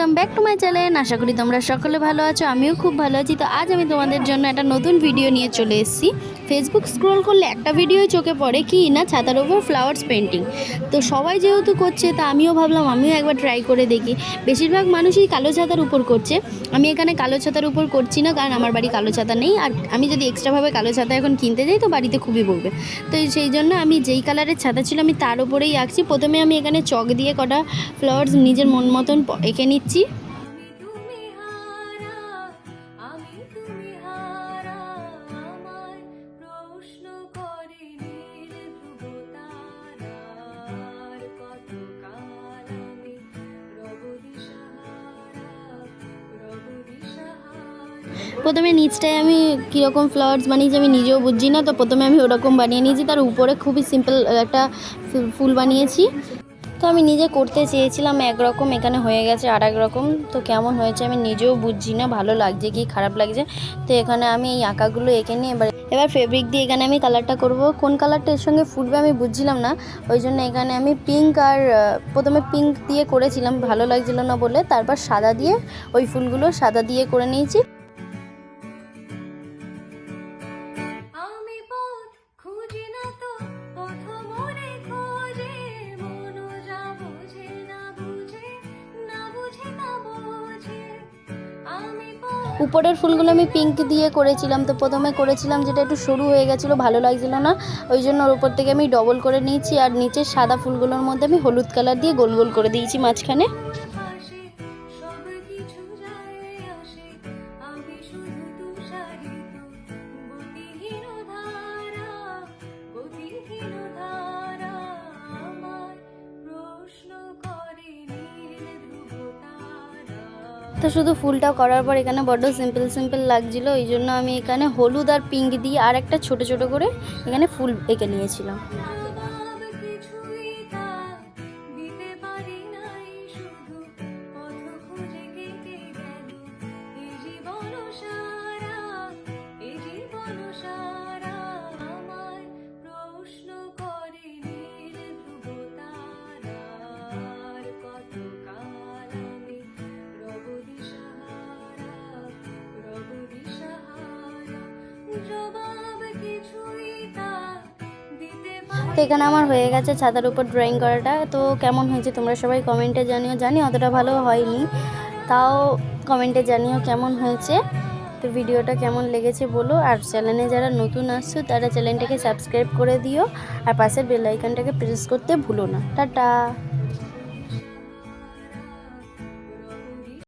Welcome back to my channel. আশা করি তোমরা সকলে ভালো আছো, আমিও খুব ভালো আছি। তো আজ আমি তোমাদের জন্য একটা নতুন ভিডিও নিয়ে চলে এসেছি। ফেসবুক স্ক্রল করলে একটা ভিডিওই চোখে পড়ে, কি না, ছাতার উপর ফ্লাওয়ার্স পেন্টিং। তো সবাই যেহেতু করছে, তা আমিও ভাবলাম আমিও একবার ট্রাই করে দেখি। বেশিরভাগ মানুষই কালো ছাতার উপর করছে, আমি এখানে কালো ছাতার উপর করছি না, কারণ আমার বাড়ি কালো ছাতা নেই। আর আমি যদি এক্সট্রাভাবে কালো ছাতা এখন কিনতে যাই তো বাড়িতে খুবই বকবে। তো সেই জন্য আমি যেই কালারের ছাতা ছিল আমি তার উপরেই আঁকছি। প্রথমে আমি এখানে চক দিয়ে কটা ফ্লাওয়ার্স নিজের মন মতন এঁকে নিচ্ছি। প্রথমে নিচটায় আমি কীরকম ফ্লাওয়ার্স বানিয়েছি আমি নিজেও বুঝছি না। তো প্রথমে আমি ওরকম বানিয়ে নিয়েছি, তার উপরে খুবই সিম্পল একটা ফুল বানিয়েছি। তো আমি নিজে করতে চেয়েছিলাম একরকম, এখানে হয়ে গেছে আর এক রকম। তো কেমন হয়েছে আমি নিজেও বুঝছি না, ভালো লাগছে কি খারাপ লাগছে। তো এখানে আমি এই আঁকাগুলো এঁকে নিয়ে এবার ফেব্রিক দিয়ে এখানে আমি কালারটা করব। কোন কালারটা এর সঙ্গে ফুটবে আমি বুঝছিলাম না, ওই জন্য এখানে আমি পিঙ্ক আর প্রথমে পিঙ্ক দিয়ে করেছিলাম, ভালো লাগছিল না বলে। তারপর সাদা দিয়ে ওই ফুলগুলো সাদা দিয়ে করে নিয়েছি। উপরের ফুলগুলো আমি পিঙ্ক দিয়ে করেছিলাম। তো প্রথমে করেছিলাম যেটা একটু সরু হয়ে গেছিলো, ভালো লাগছিল না, ওই জন্য ওর উপর থেকে আমি ডবল করে নিয়েছি। আর নিচের সাদা ফুলগুলোর মধ্যে আমি হলুদ কালার দিয়ে গোল গোল করে দিয়েছি মাঝখানে। তো শুধু ফুলটা করার পর এখানে বড্ড সিম্পল লাগছিলো, ওই জন্য আমি এখানে হলুদ আর পিঙ্ক দিয়ে আর একটা ছোট ছোট করে এখানে ফুল এঁকে নিয়েছিলাম। তো এখানে আমার হয়ে গেছে ছাতার উপর ড্রয়িং করাটা। তো কেমন হয়েছে তোমরা সবাই কমেন্টে জানিও। জানি অতটা ভালো হয়নি, তাও কমেন্টে জানিও কেমন হয়েছে। তো ভিডিওটা কেমন লেগেছে বলো। আর চ্যানেলে যারা নতুন আসছো তারা চ্যানেলটাকে সাবস্ক্রাইব করে দিও, আর পাশের বেল আইকনটাকে প্রেস করতে ভুলো না। টাটা।